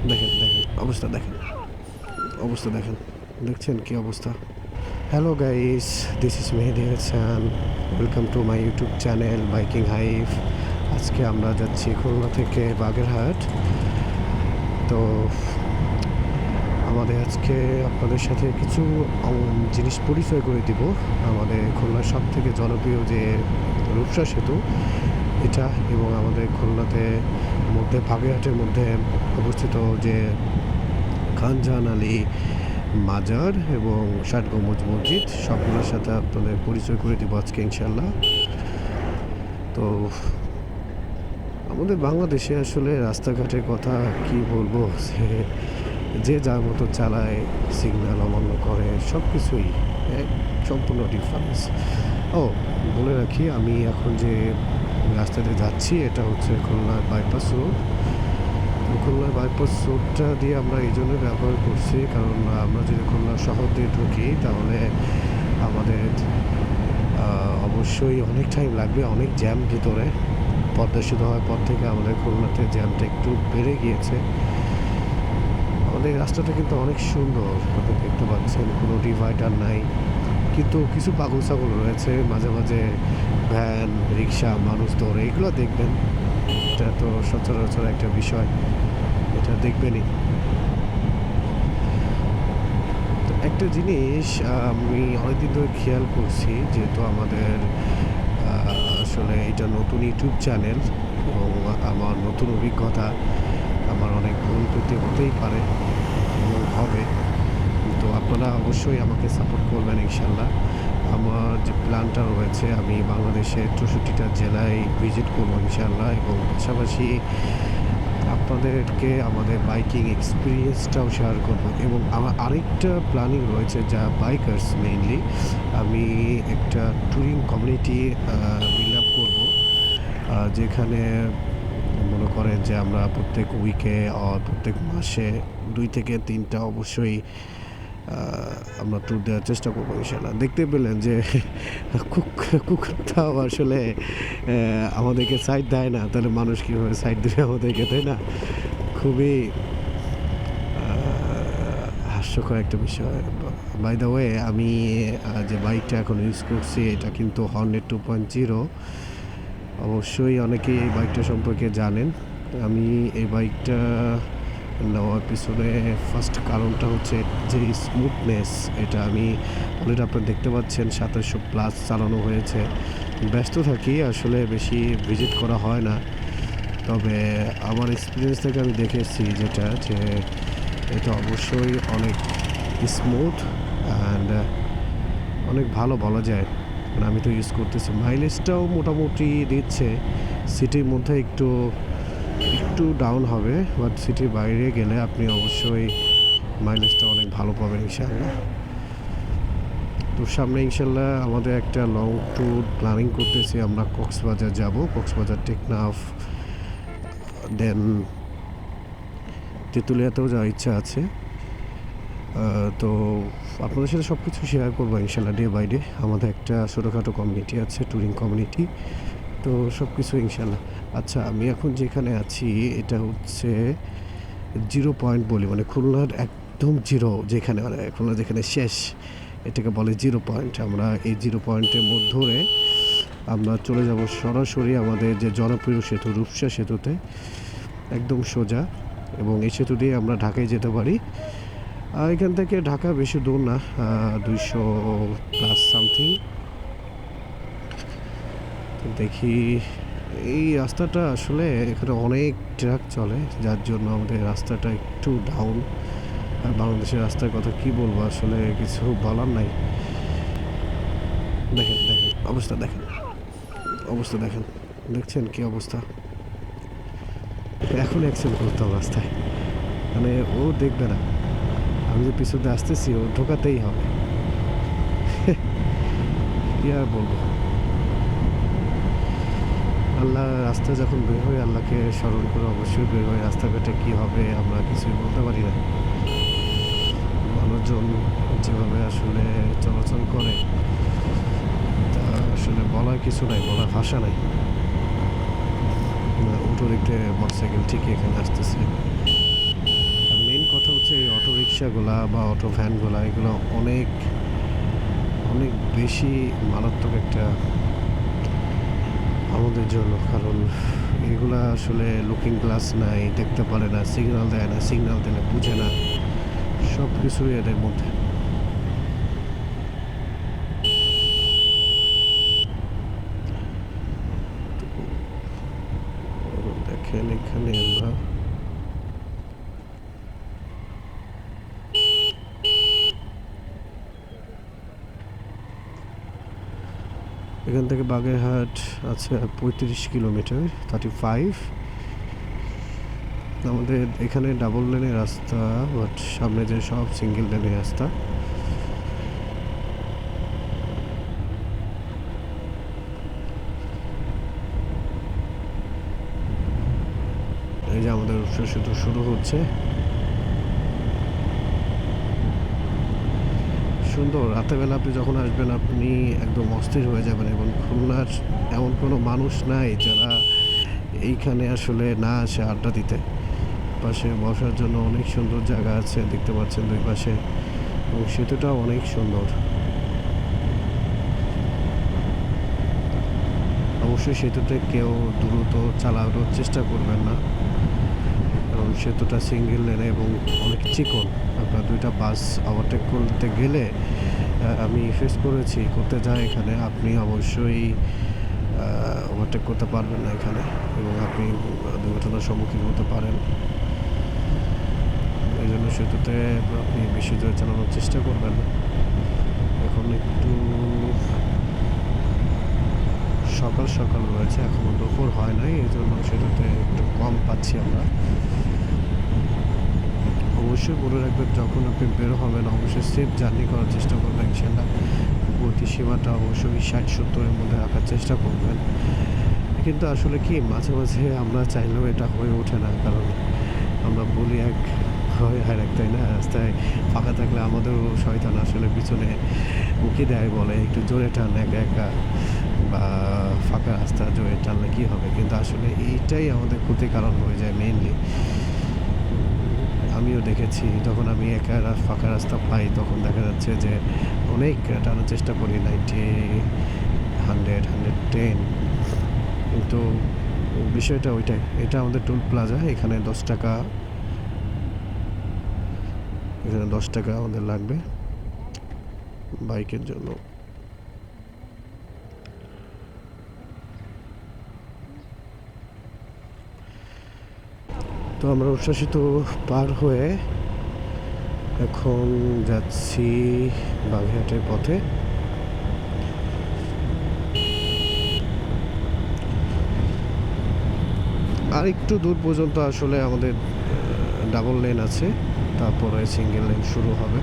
দেখেন দেখেন অবস্থা দেখেন, অবস্থা দেখেন, দেখছেন কি অবস্থা। Hello guys, this is Mehedi Hasan, welcome to my YouTube channel biking hive. আজকে আমরা যাচ্ছি খুলনা থেকে বাগেরহাট। তো আমাদের আজকে আপনাদের সাথে কিছু জিনিস পরিচয় করে দিব। আমাদের খুলনার সব থেকে জনপ্রিয় যে রূপসা সেতু এটা, এবং আমাদের খুলনাতে মধ্যে বাগেরহাটের মধ্যে অবস্থিত যে খানজাহান আলী মাজার এবং ষাট গম্বুজ মসজিদ, সবগুলোর সাথে আপনাদের পরিচয় করে দিব আজকে ইনশাল্লাহ। তো আমাদের বাংলাদেশে আসলে রাস্তাঘাটের কথা কি বলবো, যে যার মতো চালায়, সিগন্যাল অমান্য করে, সব কিছুই এক সম্পূর্ণ ডিফারেন্স। ও বলে রাখি, আমি এখন যে রাস্তাতে যাচ্ছি এটা হচ্ছে খুলনার বাইপাস রোড। খুলনার বাইপাস রোডটা দিয়ে আমরা এই জন্য ব্যবহার করছি কারণ আমরা যদি খুলনা শহর দিয়ে ঢুকি তাহলে আমাদের অবশ্যই অনেক টাইম লাগবে, অনেক জ্যাম ভিতরে। পদ্মা সেতু হওয়ার পর থেকে আমাদের খুলনাতে জ্যামটা একটু বেড়ে গিয়েছে। আমাদের রাস্তাটা কিন্তু অনেক সুন্দর, আপনি দেখতে পাচ্ছেন, কোনো ডিভাইডার নাই, কিন্তু কিছু পাগল ছাগল রয়েছে, মাঝে মাঝে ভ্যান রিক্সা মানুষ দৌড়ে, এগুলো দেখবেন। এটা তো সচরাচর একটা বিষয়, এটা দেখবেনই। তো একটা জিনিস আমি অনেকদিন ধরে খেয়াল করছি, যেহেতু আমাদের আসলে এটা নতুন ইউটিউব চ্যানেল এবং আমার নতুন অভিজ্ঞতা, আমার অনেক ভুল ত্রুটি হতেই পারে এবং হবে, তো আপনারা অবশ্যই আমাকে সাপোর্ট করবেন ইনশাল্লাহ। আমার যে প্ল্যানটা রয়েছে, আমি বাংলাদেশের 64টা জেলায় ভিজিট করবো ইনশাল্লাহ, এবং পাশাপাশি আপনাদেরকে আমাদের বাইকিং এক্সপিরিয়েন্সটাও শেয়ার করব। এবং আমার আরেকটা প্ল্যানিং রয়েছে, যা বাইকার্স মেইনলি, আমি একটা ট্যুরিং কমিউনিটি বিল্ড আপ করবো, যেখানে মনে করেন যে আমরা প্রত্যেক উইকে প্রত্যেক মাসে 2 থেকে 3টা অবশ্যই আমরা ট্যুর দেওয়ার চেষ্টা করবো ইনশাল্লাহ। দেখতে পেলেন যে কুকুরটাও আসলে আমাদেরকে সাইড দেয় না, তাহলে মানুষ কীভাবে সাইড দেবে আমাদেরকে, তাই না? খুবই হাস্যকর একটা বিষয়। বাই দ্য ওয়ে, আমি যে বাইকটা এখন ইউজ করছি এটা কিন্তু হর্নেট 2.0। অবশ্যই অনেকেই এই বাইকটা সম্পর্কে জানেন। আমি এই বাইকটা নেওয়ার পিছনে ফার্স্ট কারণটা হচ্ছে যে স্মুথনেস। এটা আমি অলরেডি আপনারা দেখতে পাচ্ছেন 2700+ চালানো হয়েছে। ব্যস্ত থাকি, আসলে বেশি ভিজিট করা হয় না, তবে আমার এক্সপিরিয়েন্স থেকে আমি দেখেছি যেটা, যে এটা অবশ্যই অনেক স্মুথ অ্যান্ড অনেক ভালো বলা যায়। মানে আমি তো ইউজ করতেছি, মাইলেজটাও মোটামুটি দিচ্ছে। সিটির মধ্যে একটু ডাউন হবে, বাট সিটির বাইরে গেলে আপনি অবশ্যই মাইলেজটা অনেক ভালো পাবেন ইনশাআল্লাহ। তো সামনে ইনশাল্লাহ আমাদের একটা লং ট্যুর প্ল্যানিং করতেছি, আমরা কক্সবাজার যাব, কক্সবাজার টেকনাফ, দেন তেঁতুলিয়াতেও যাওয়ার ইচ্ছা আছে। তো আপনাদের সাথে সব কিছু শেয়ার করবো ইনশাল্লাহ ডে বাই ডে। আমাদের একটা ছোটোখাটো কমিউনিটি আছে, ট্যুরিং কমিউনিটি, তো সব কিছু ইনশাল্লাহ। আচ্ছা, আমি এখন যেখানে আছি এটা হচ্ছে 0 পয়েন্ট বলি, মানে খুলনার একদম জিরো, যেখানে মানে খুলনা যেখানে শেষ, এটাকে বলে 0 পয়েন্ট। আমরা এই 0 পয়েন্টের মধ্যে ধরে আমরা চলে যাব সরাসরি আমাদের যে জনপ্রিয় সেতু রূপসা সেতুতে, একদম সোজা, এবং এই সেতু দিয়ে আমরা ঢাকায় যেতে পারি। এখান থেকে ঢাকা বেশি দূর না, 200+ সামথিং। দেখি, এই রাস্তাটা আসলে এখানে অনেক ট্রাক চলে, যার জন্য আমাদের রাস্তাটা একটু ডাউন। আর বাংলাদেশের রাস্তার কথা কি বলবো, আসলে কিছু বলার নাই। দেখেন দেখেন অবস্থা দেখেন, অবস্থা দেখেন, দেখছেন কি অবস্থা। এখন অ্যাক্সিডেন্ট করতাম রাস্তায়, মানে ও দেখবে না, আমি যে পিছনে আসতেছি ও ঢোকাতেই হবে। কি আর বলবো, আল্লাহ রাস্তা যখন বের হয়ে আল্লাহকে স্মরণ করে অবশ্যই বের হয়ে, রাস্তাঘাটে কী হবে আমরা কিছুই বলতে পারি না। মানুষজন যেভাবে আসলে চলাচল করে তা আসলে বলার কিছু নাই, বলার ভাষা নাই। উল্টো দিক থেকে মোটরসাইকেল ঠিকই এখানে আসতেছে। রিক্সাগুলা বা অটো ভ্যানগুলা এগুলো অনেক অনেক বেশি মারাত্মক একটা আমাদের জন্য, কারণ এগুলা আসলে লুকিং গ্লাস নাই, দেখতে পারে না, সিগন্যাল দেয় না, সিগন্যাল দিলে বুঝে না, সব কিছুই এদের মধ্যে। দেখেন এখানে আমরা এখান থেকে বাগেরহাট আছে 35 কিলোমিটার, 35। আমাদের এখানে ডাবল লেনের রাস্তা, বাট সামনে যে সব সিঙ্গেল লেনের রাস্তা। এই যে আমাদের সেতু শুরু হচ্ছে, সুন্দর। রাতেরবেলা আপনি যখন আসবেন আপনি একদম অস্থির হয়ে যাবেন, এবং খুলনার এমন কোনো মানুষ নাই যারা এইখানে আসলে না আসে আড্ডা দিতে। পাশে বসার জন্য অনেক সুন্দর জায়গা আছে, দেখতে পাচ্ছেন দুই পাশে, এবং সেতুটাও অনেক সুন্দর। অবশ্যই সেতুতে কেউ দ্রুত চালানোর চেষ্টা করবেন না, কারণ সেতুটা সিঙ্গেল লেনে এবং অনেক চিকন। আপনার দুইটা বাস ওভারটেক করতে গেলে আমি ফেস করতে যাই এখানে, আপনি অবশ্যই ওভারটেক করতে পারবেন না এখানে, এবং আপনি দুর্ঘটনার সম্মুখীন হতে পারেন। এই জন্য সেতুতে আপনি বেশি জোরে চালানোর চেষ্টা করবেন না। এখন একটু সকাল সকাল রয়েছে, এখনও দুপুর হয় নাই, এই জন্য সেতুতে একটু কম পাচ্ছি আমরা। অবশ্যই মনে রাখবেন, যখন আপনি বের হবেন অবশ্যই সেফ জার্নি করার চেষ্টা করবেন। সেটা গতি সীমাটা অবশ্যই 60-70-এর মধ্যে রাখার চেষ্টা করবেন। কিন্তু আসলে কি মাঝে মাঝে আমরা চাইলেও এটা হয়ে ওঠে না, কারণ আমরা বলি এক হয় আর এক, তাই না? রাস্তায় ফাঁকা থাকলে আমাদেরও শয়তান আসলে পিছনে উকি দেয়, বলে একটু জোরে টান একা একা, বা ফাঁকা রাস্তা জোরে টানলে কী হবে, কিন্তু আসলে এইটাই আমাদের ক্ষতির কারণ হয়ে যায় মেইনলি। আমিও দেখেছি, যখন আমি একা ফাঁকা রাস্তা পাই তখন দেখা যাচ্ছে যে অনেক টানার চেষ্টা করি, 90, 100, 110, কিন্তু বিষয়টা ওইটাই। এটা আমাদের টোল প্লাজা, এখানে 10 টাকা, এখানে 10 টাকা আমাদের লাগবে বাইকের জন্য। তো আমরা উচ্ছ্বাসিত পার হয়ে এখন যাচ্ছি বাগেরহাটের পথে। আর একটু দূর পর্যন্ত আসলে আমাদের ডাবল লেন আছে, তারপরে সিঙ্গেল লেন শুরু হবে।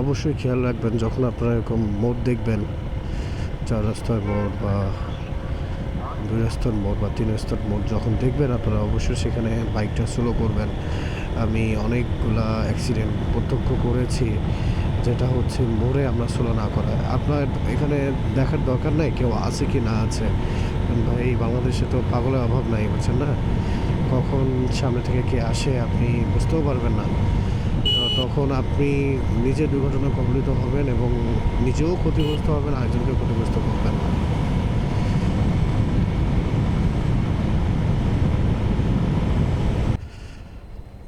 অবশ্যই খেয়াল রাখবেন, যখন আপনারা এরকম মোড় দেখবেন, 4 রাস্তার মোড় বা 2 রাস্তার মোড় বা 3 রাস্তার মোড় যখন দেখবেন, আপনারা অবশ্যই সেখানে বাইকটা স্লো করবেন। আমি অনেকগুলা অ্যাক্সিডেন্ট প্রত্যক্ষ করেছি, যেটা হচ্ছে মোড়ে আমরা স্লো না করা। আপনার এখানে দেখার দরকার নাই কেউ আছে কি না আছে, ভাই বাংলাদেশে তো পাগলের অভাব নাই, বুঝছেন না? কখন সামনে থেকে কে আসে আপনি বুঝতেও পারবেন না। তখন আপনি নিজে দুর্ঘটনা কবলিত হবেন এবং নিজেও ক্ষতিগ্রস্ত হবেন, আরেকজনকে ক্ষতিগ্রস্ত করবেন।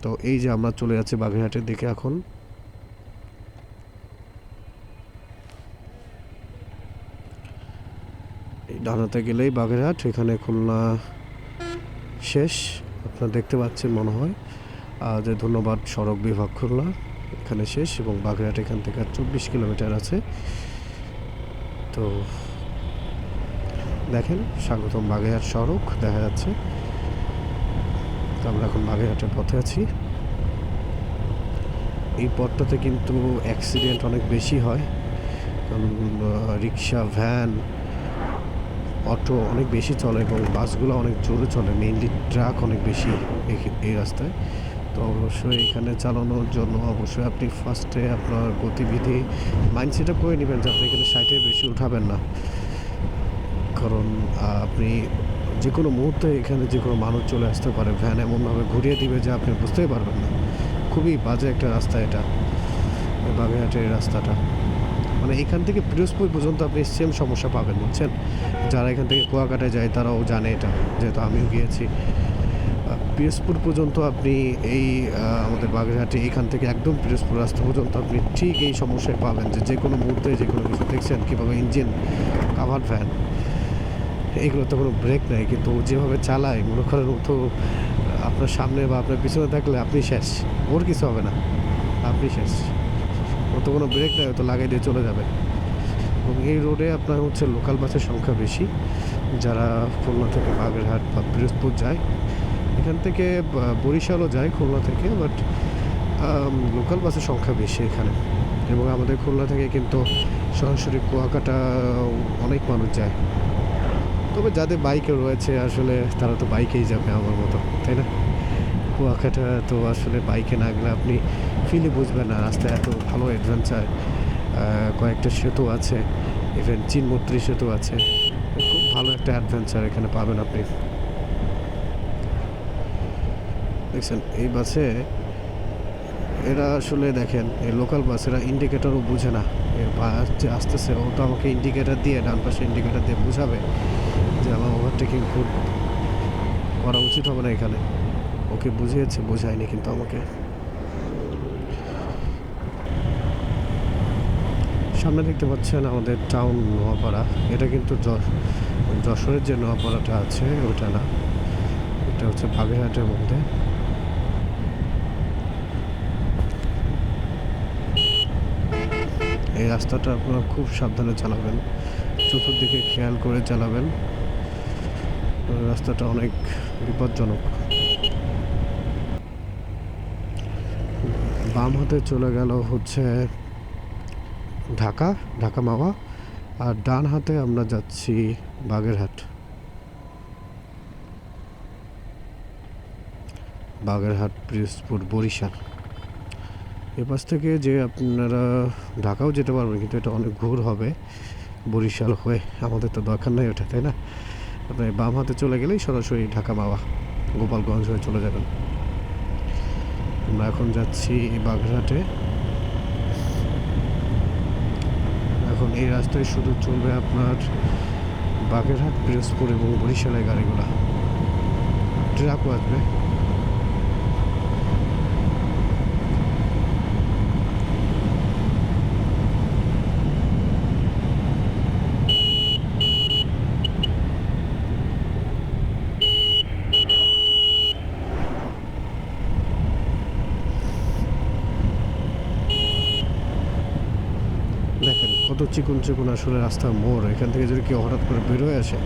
তো এই যে আমরা চলে যাচ্ছি বাগেরহাটের দিকে এখন। এই ডানাতে গেলেই বাগেরহাট, এখানে খুলনা শেষ। আপনারা দেখতে পাচ্ছেন মনে হয় যে ধন্যবাদ সড়ক বিভাগ খুলনা এখানে শেষ, এবং বাগেরহাট এখান থেকে 24 কিলোমিটার আছে। তো দেখেন স্বাগতম বাগেরহাট সড়ক দেখা যাচ্ছে। তো আমরা এখন বাগেরহাটের পথে আছি। এই পথটাতে কিন্তু অ্যাক্সিডেন্ট অনেক বেশি হয়, কারণ রিক্সা, ভ্যান, অটো অনেক বেশি চলে এবং বাসগুলো অনেক জোরে চলে, মেইনলি ট্রাক অনেক বেশি এই রাস্তায়। তো অবশ্যই এখানে চালানোর জন্য অবশ্যই আপনি ফার্স্টে আপনার গতিবিধি মাইন্ড সেট আপ করে নেবেন যে আপনি এখানে 60-এর বেশি উঠাবেন না, কারণ আপনি যে কোনো মুহূর্তে এখানে যে কোনো মানুষ চলে আসতে পারে, ভ্যান এমনভাবে ঘুরিয়ে দিবে যে আপনি বুঝতেই পারবেন না। খুবই বাজে একটা রাস্তা এটা, বাগেরহাটের এই রাস্তাটা। মানে এখান থেকে পিরোজপুর পর্যন্ত আপনি সেম সমস্যা পাবেন, বুঝছেন? যারা এখান থেকে কুয়াকাটায় যায় তারাও জানে এটা, যেহেতু আমিও গিয়েছি। পিরোজপুর পর্যন্ত আপনি এই আমাদের বাগেরহাটে এখান থেকে একদম পিরোজপুর রাস্তা পর্যন্ত আপনি ঠিক এই সমস্যায় পাবেন যে কোনো মুহূর্তে যে কোনো কিছু। দেখছেন কীভাবে ইঞ্জিন, কাভার ভ্যান, এগুলো তো কোনো ব্রেক নেই, কিন্তু ও যেভাবে চালায় মনে করেন ও তো আপনার সামনে বা আপনার পিছনে থাকলে আপনি শেষ, ওর কিছু হবে না, আপনি শেষ। ও তো কোনো ব্রেক নেই, ও তো লাগাই দিয়ে চলে যাবে। এবং এই রোডে আপনার হচ্ছে লোকাল বাসের সংখ্যা বেশি, যারা খুলনা থেকে বাগেরহাট বা পিরোজপুর যায়। এখান থেকে বরিশালও যায় খুলনা থেকে, বাট লোকাল বাসের সংখ্যা বেশি এখানে। এবং আমাদের খুলনা থেকে কিন্তু সরাসরি কুয়াকাটা অনেক মানুষ যায়। তবে যাদের বাইকে রয়েছে আসলে তারা তো বাইকেই যাবে আমার মতো, তাই না? কুয়াকাটা তো আসলে বাইকে না গেলে আপনি ফিলই বুঝবেন না। রাস্তায় এত ভালো অ্যাডভেঞ্চার, কয়েকটা সেতু আছে, ইভেন চিনমৈত্রী সেতু আছে। খুব ভালো একটা অ্যাডভেঞ্চার এখানে পাবেন আপনি। দেখছেন এই বাসে এরা আসলে দেখেন, এই লোকাল বাস এরা ইন্ডিকেটরও বুঝে না। এর বাস যে আসতেছে ও তো আমাকে ইন্ডিকেটার দিয়ে, ডান পাশে ইন্ডিকেটার দিয়ে বুঝাবে যে আমার ওভারটেকিং করা উচিত হবে না এখানে। ওকে বুঝিয়েছে, বোঝায়নি কিন্তু আমাকে। সামনে দেখতে পাচ্ছেন আমাদের টাউন নোয়াপাড়া। এটা কিন্তু যশোরের যে নোয়াপাড়াটা আছে ওটা না, এটা হচ্ছে বাগেরহাটের মধ্যে। এই রাস্তাটা আপনারা খুব সাবধানে চালাবেন, চতুর্দিকে খেয়াল করে চালাবেন। রাস্তাটা অনেক বিপজ্জনক। বাম হাতে চলে গেল হচ্ছে ঢাকা মাওয়া, আর ডান হাতে আমরা যাচ্ছি বাগেরহাট। পিরোজপুর, বরিশাল। এ পাশ থেকে যে আপনারা ঢাকাও যেতে পারবেন, কিন্তু এটা অনেক ঘুর হবে বরিশাল হয়ে। আমাদের তো দরকার নেই ওটা, তাই না? আপনি বাম হাতে চলে গেলেই সরাসরি ঢাকা মাওয়া, গোপালগঞ্জ হয়ে চলে যাবেন। আমরা এখন যাচ্ছি বাগেরহাটে। এখন এই রাস্তায় শুধু চলবে আপনার বাগেরহাট, পিরোজপুর এবং বরিশালের গাড়িগুলো। ট্রাকও আসবে। দেখেন কত চিকুন চিকুন আসলে রাস্তার মোড়। এখান থেকে যদি কেউ হঠাৎ করে বের হয়ে আসে,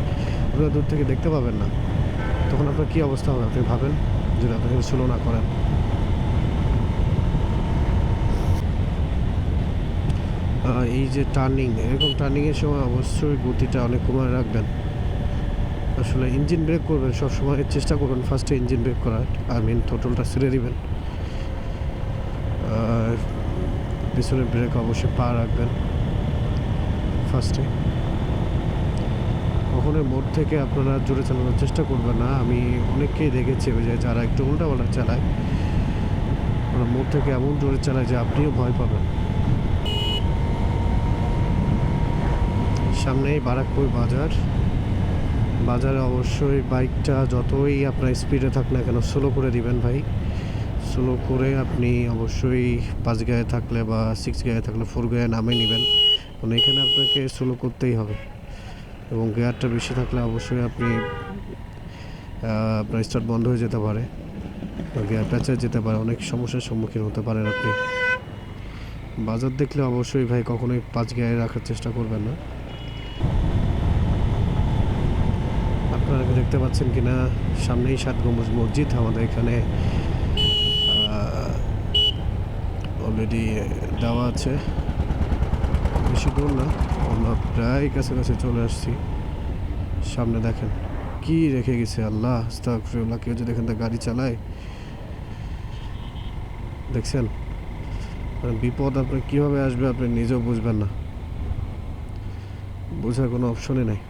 আপনারা দূর থেকে দেখতে পাবেন না, তখন আপনার কী অবস্থা হবে আপনি ভাবেন, যদি আপনি স্লো না করেন। এই যে টার্নিং, এরকম টার্নিংয়ের সময় অবশ্যই গতিটা অনেক কমায় রাখবেন। আসলে ইঞ্জিন ব্রেক করবেন সবসময়, চেষ্টা করবেন ফার্স্টে ইঞ্জিন ব্রেক করার, থ্রোটলটা ছেড়ে দিবেন। পিছনের ব্রেক অবশ্যই পা রাখবেন ফার্স্টে। কখনোই মোড় থেকে আপনারা জোরে চালানোর চেষ্টা করবেন না। আমি অনেককেই দেখেছি ওই যে যারা একটু উল্টাপাল্টা চালায়, ওরা মোড় থেকে এমন জোরে চালায় যে আপনিও ভয় পাবেন। সামনেই বারাকপুর বাজারে অবশ্যই বাইকটা যতই আপনার স্পিডে থাক না কেন স্লো করে দিবেন ভাই। স্লো করে আপনি অবশ্যই 5 গিয়ারে থাকলে বা 6 গিয়ারে থাকলে 4 গিয়ারে নামিয়ে নেবেন, কারণ এখানে আপনাকে স্লো করতেই হবে। এবং গিয়ারটা বেশি থাকলে অবশ্যই আপনার স্টার্ট বন্ধ হয়ে যেতে পারে, গিয়ার প্যাঁচে যেতে পারে, অনেক সমস্যার সম্মুখীন হতে পারেন আপনি। বাজার দেখলে অবশ্যই ভাই কখনোই 5 গিয়ারে রাখার চেষ্টা করবেন না। আপনারা দেখতে পাচ্ছেন কিনা, সামনেই 7 গম্বুজ মসজিদ আমাদের এখানে অলরেডি দেওয়া আছে। বেশি দূর না, আমরা প্রায় কাছাকাছি চলে আসছি। সামনে দেখেন কি রেখে গেছে, আল্লাহ আস্তাগফিরুল্লাহ। কেউ যদি এখান থেকে গাড়ি চালায়, দেখছেন বিপদ আপনার কীভাবে আসবে আপনি নিজেও বুঝবেন না, বোঝার কোনো অপশনই নেই।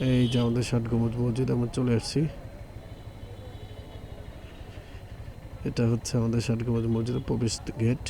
এই যে আমাদের ষাট গম্বুজ মসজিদ, আমরা চলে আসছি। এটা হচ্ছে আমাদের ষাট গম্বুজ মসজিদের প্রবেশ গেট।